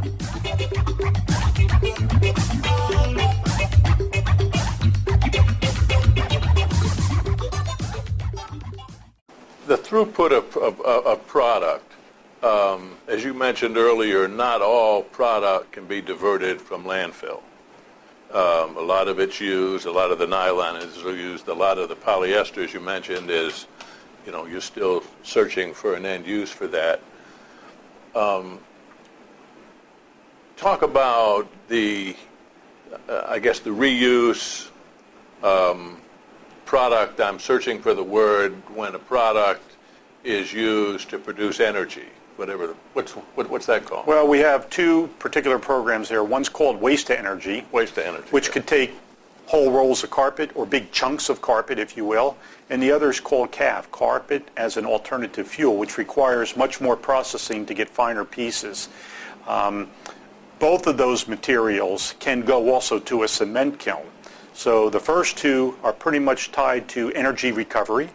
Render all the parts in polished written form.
The throughput of product, as you mentioned earlier, not all product can be diverted from landfill. A lot of it's used, a lot of the nylon is used, a lot of the polyester, as you mentioned, is, you're still searching for an end use for that. Talk about the reuse product. I'm searching for the word when a product is used to produce energy. What's that called? Well, we have two particular programs there. One's called waste to energy. Which could take whole rolls of carpet or big chunks of carpet, if you will. And the other is called CAF, carpet as an alternative fuel, which requires much more processing to get finer pieces. Both of those materials can go also to a cement kiln. So the first two are pretty much tied to energy recovery,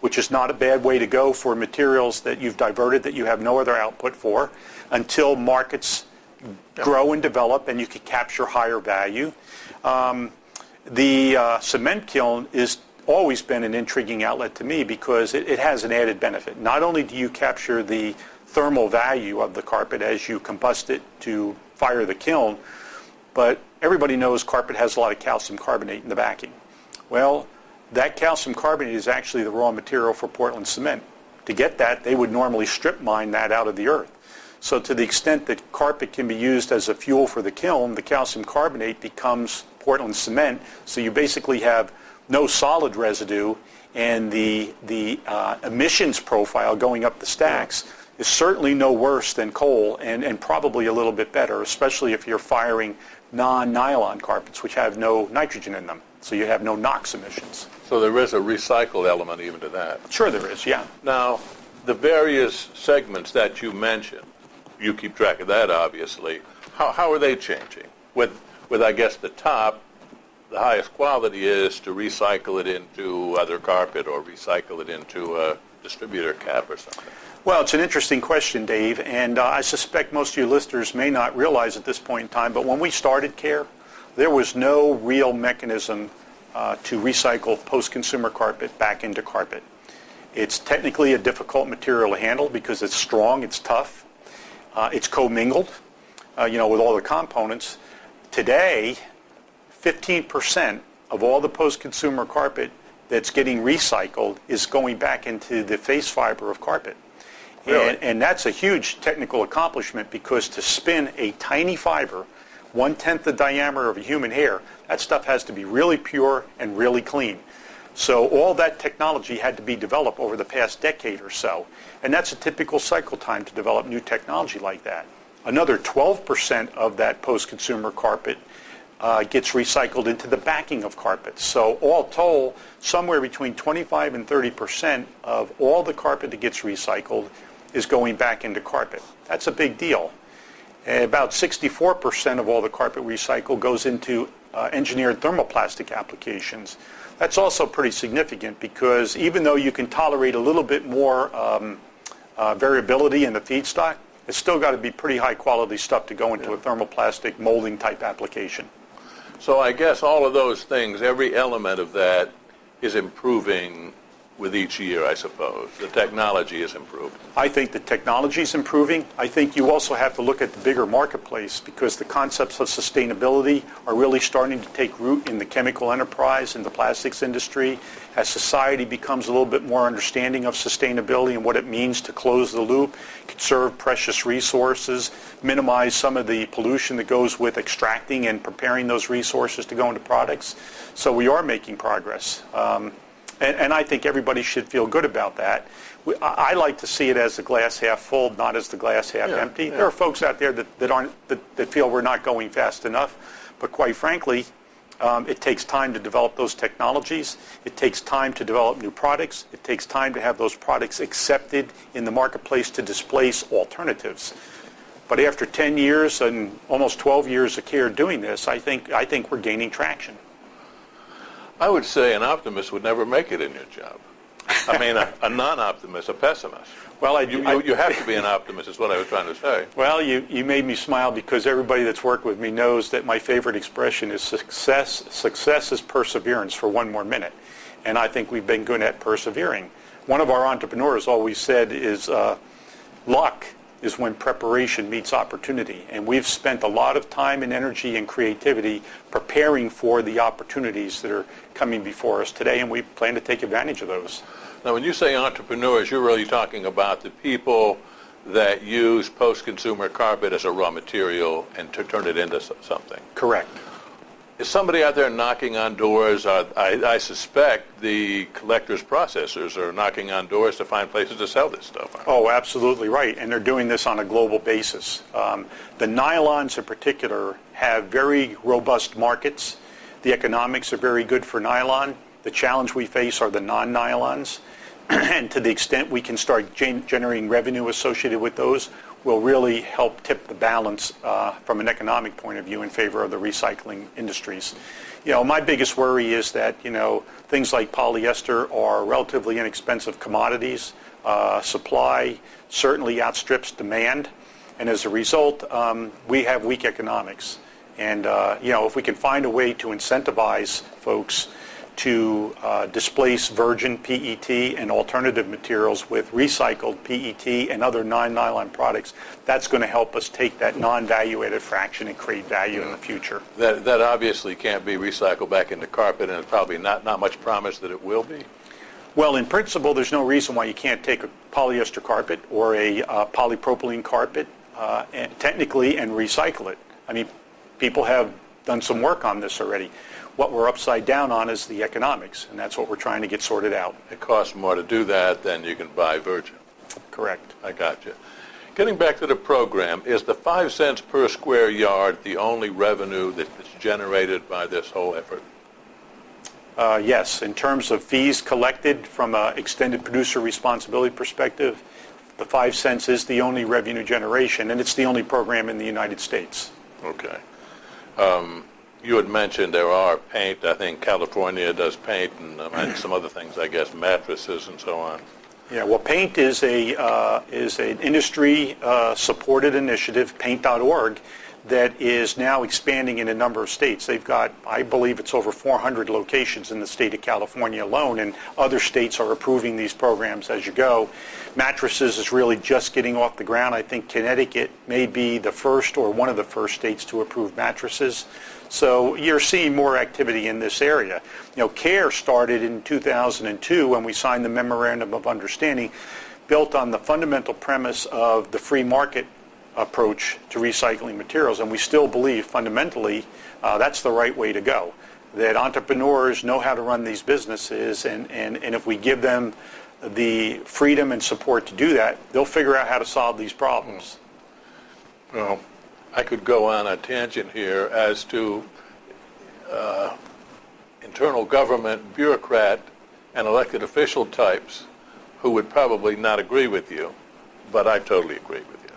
which is not a bad way to go for materials that you've diverted that you have no other output for until markets grow and develop and you can capture higher value. The cement kiln has always been an intriguing outlet to me because it has an added benefit. Not only do you capture the thermal value of the carpet as you combust it to fire the kiln, but everybody knows carpet has a lot of calcium carbonate in the backing. Well, that calcium carbonate is actually the raw material for Portland cement. To get that, they would normally strip mine that out of the earth. So to the extent that carpet can be used as a fuel for the kiln, the calcium carbonate becomes Portland cement. So you basically have no solid residue, and the emissions profile going up the stacks is certainly no worse than coal, and probably a little bit better, especially if you're firing non-nylon carpets, which have no nitrogen in them. So you have no NOx emissions. So there is a recycled element even to that. Sure there is, yeah. Now, the various segments that you mentioned, you keep track of that obviously, how are they changing? With I guess the highest quality is to recycle it into other carpet or recycle it into a distributor cap or something. Well, it's an interesting question, Dave, and I suspect most of your listeners may not realize at this point in time, but when we started CARE, there was no real mechanism to recycle post-consumer carpet back into carpet. It's technically a difficult material to handle because it's strong, it's tough, it's commingled, with all the components. Today, 15% of all the post-consumer carpet that's getting recycled is going back into the face fiber of carpet. Really? And that's a huge technical accomplishment because to spin a tiny fiber, 1/10 the diameter of a human hair, that stuff has to be really pure and really clean. So all that technology had to be developed over the past decade or so. And that's a typical cycle time to develop new technology like that. Another 12% of that post-consumer carpet gets recycled into the backing of carpets. So all told, somewhere between 25 and 30% of all the carpet that gets recycled is going back into carpet. That's a big deal. About 64% of all the carpet recycled goes into engineered thermoplastic applications. That's also pretty significant because even though you can tolerate a little bit more variability in the feedstock, it's still got to be pretty high quality stuff to go into a thermoplastic molding type application. So I guess all of those things, every element of that is improving with each year, I suppose. The technology is improving. I think the technology is improving. I think you also have to look at the bigger marketplace because the concepts of sustainability are really starting to take root in the chemical enterprise, in the plastics industry. As society becomes a little bit more understanding of sustainability and what it means to close the loop, conserve precious resources, minimize some of the pollution that goes with extracting and preparing those resources to go into products. So we are making progress. And I think everybody should feel good about that. I like to see it as the glass half full, not as the glass half empty. There are folks out there that feel we're not going fast enough. But quite frankly, it takes time to develop those technologies. It takes time to develop new products. It takes time to have those products accepted in the marketplace to displace alternatives. But after 10 years and almost 12 years of CARE doing this, I think we're gaining traction. I would say an optimist would never make it in your job. I mean, a non-optimist, a pessimist. Well, you have to be an optimist, is what I was trying to say. Well, you made me smile because everybody that's worked with me knows that my favorite expression is success. Success is perseverance for one more minute. And I think we've been good at persevering. One of our entrepreneurs always said is luck is when preparation meets opportunity. And we've spent a lot of time and energy and creativity preparing for the opportunities that are coming before us today, and we plan to take advantage of those. Now, when you say entrepreneurs, you're really talking about the people that use post-consumer carpet as a raw material and to turn it into something. Correct. Is somebody out there knocking on doors? I suspect the collectors, processors are knocking on doors to find places to sell this stuff. Oh, absolutely right. And they're doing this on a global basis. The nylons in particular have very robust markets. The economics are very good for nylon. The challenge we face are the non-nylons. And to the extent we can start generating revenue associated with those, will really help tip the balance from an economic point of view in favor of the recycling industries. My biggest worry is that, things like polyester are relatively inexpensive commodities. Supply certainly outstrips demand. And as a result, we have weak economics. And, if we can find a way to incentivize folks to displace virgin PET and alternative materials with recycled PET and other non-nylon products, that's going to help us take that non-value-added fraction and create value in the future. That obviously can't be recycled back into carpet, and it's probably not much promise that it will be. Well, in principle, there's no reason why you can't take a polyester carpet or a polypropylene carpet technically and recycle it. I mean, people have done some work on this already. What we're upside down on is the economics, and that's what we're trying to get sorted out. It costs more to do that than you can buy virgin. Correct. I got you. Getting back to the program, is the 5 cents per square yard the only revenue that's generated by this whole effort? Yes. In terms of fees collected from an extended producer responsibility perspective, the 5 cents is the only revenue generation, and it's the only program in the United States. Okay. You had mentioned there are paint. I think California does paint and some other things, I guess, mattresses and so on. Yeah, well, paint is an industry-supported initiative, paint.org, that is now expanding in a number of states. They've got, I believe it's over 400 locations in the state of California alone, and other states are approving these programs as you go. Mattresses is really just getting off the ground. I think Connecticut may be the first or one of the first states to approve mattresses. So you're seeing more activity in this area. CARE started in 2002 when we signed the Memorandum of Understanding, built on the fundamental premise of the free market approach to recycling materials, and we still believe fundamentally that's the right way to go, that entrepreneurs know how to run these businesses, and if we give them the freedom and support to do that, they'll figure out how to solve these problems. Well, I could go on a tangent here as to internal government bureaucrat and elected official types who would probably not agree with you, but I totally agree with you.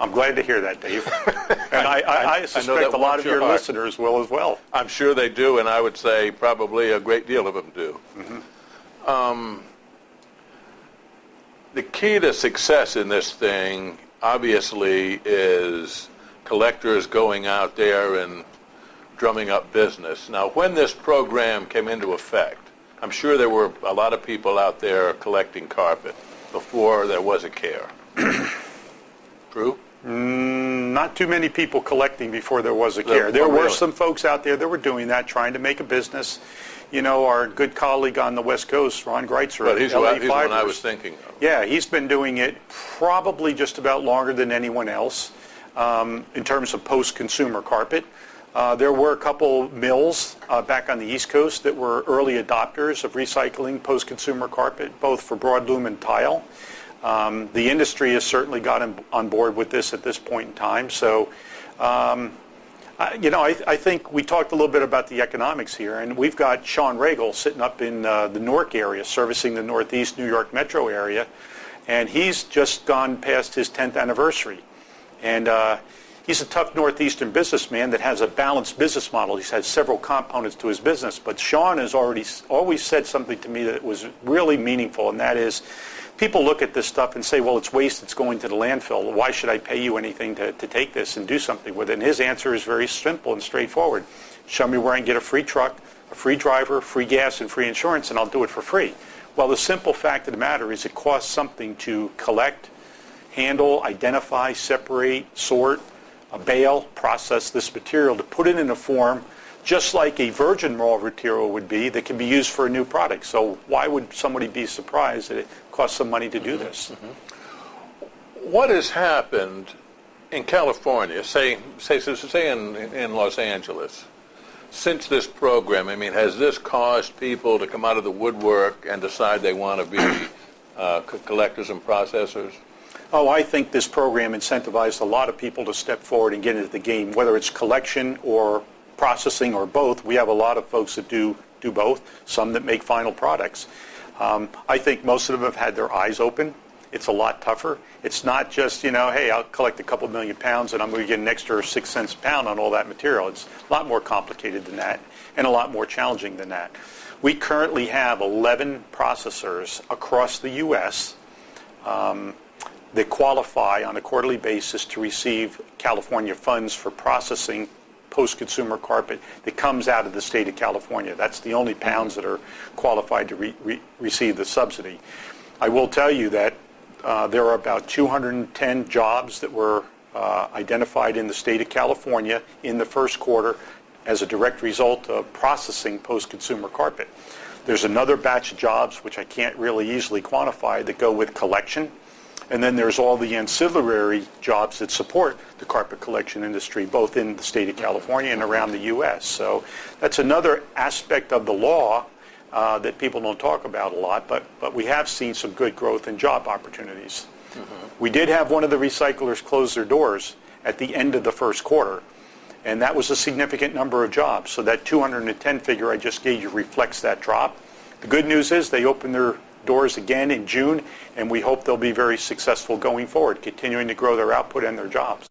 I'm glad to hear that, Dave. And I suspect a lot of your listeners will as well. I'm sure they do, and I would say probably a great deal of them do. Mm-hmm. The key to success in this thing, obviously, is collectors going out there and drumming up business. Now, when this program came into effect, I'm sure there were a lot of people out there collecting carpet before there was a CARE. True? Not too many people collecting before there was a CARE. There were some folks out there that were doing that, trying to make a business. Our good colleague on the West Coast, Ron Greitzer, but he's the one I was thinking of. Yeah, he's been doing it probably just about longer than anyone else in terms of post-consumer carpet. There were a couple mills back on the East Coast that were early adopters of recycling post-consumer carpet, both for broadloom and tile. The industry has certainly gotten on board with this at this point in time. So, I think we talked a little bit about the economics here, and we've got Sean Regal sitting up in the Newark area, servicing the Northeast New York metro area, and he's just gone past his 10th anniversary. And He's a tough Northeastern businessman that has a balanced business model. He's had several components to his business. But Sean has always said something to me that was really meaningful, and that is, people look at this stuff and say, well, it's waste, it's going to the landfill. Why should I pay you anything to take this and do something with it? And his answer is very simple and straightforward. Show me where I can get a free truck, a free driver, free gas, and free insurance, and I'll do it for free. Well, the simple fact of the matter is it costs something to collect, handle, identify, separate, sort, bale, process this material, to put it in a form just like a virgin raw material would be that can be used for a new product. So why would somebody be surprised that it costs some money to do this? What has happened in California, say in Los Angeles, since this program? I mean, has this caused people to come out of the woodwork and decide they want to be collectors and processors? Oh, I think this program incentivized a lot of people to step forward and get into the game, whether it's collection or processing or both. We have a lot of folks that do both, some that make final products. I think most of them have had their eyes open. It's a lot tougher. It's not just, hey, I'll collect a couple million pounds and I'm going to get an extra 6 cents a pound on all that material. It's a lot more complicated than that and a lot more challenging than that. We currently have 11 processors across the U.S. That qualify on a quarterly basis to receive California funds for processing post-consumer carpet that comes out of the state of California. That's the only pounds that are qualified to receive the subsidy. I will tell you that there are about 210 jobs that were identified in the state of California in the first quarter as a direct result of processing post-consumer carpet. There's another batch of jobs, which I can't really easily quantify, that go with collection. And then there's all the ancillary jobs that support the carpet collection industry, both in the state of California and around the U.S. So that's another aspect of the law that people don't talk about a lot, but we have seen some good growth in job opportunities. We did have one of the recyclers close their doors at the end of the first quarter, and that was a significant number of jobs. So that 210 figure I just gave you reflects that drop. The good news is they opened their doors again in June, and we hope they'll be very successful going forward, continuing to grow their output and their jobs.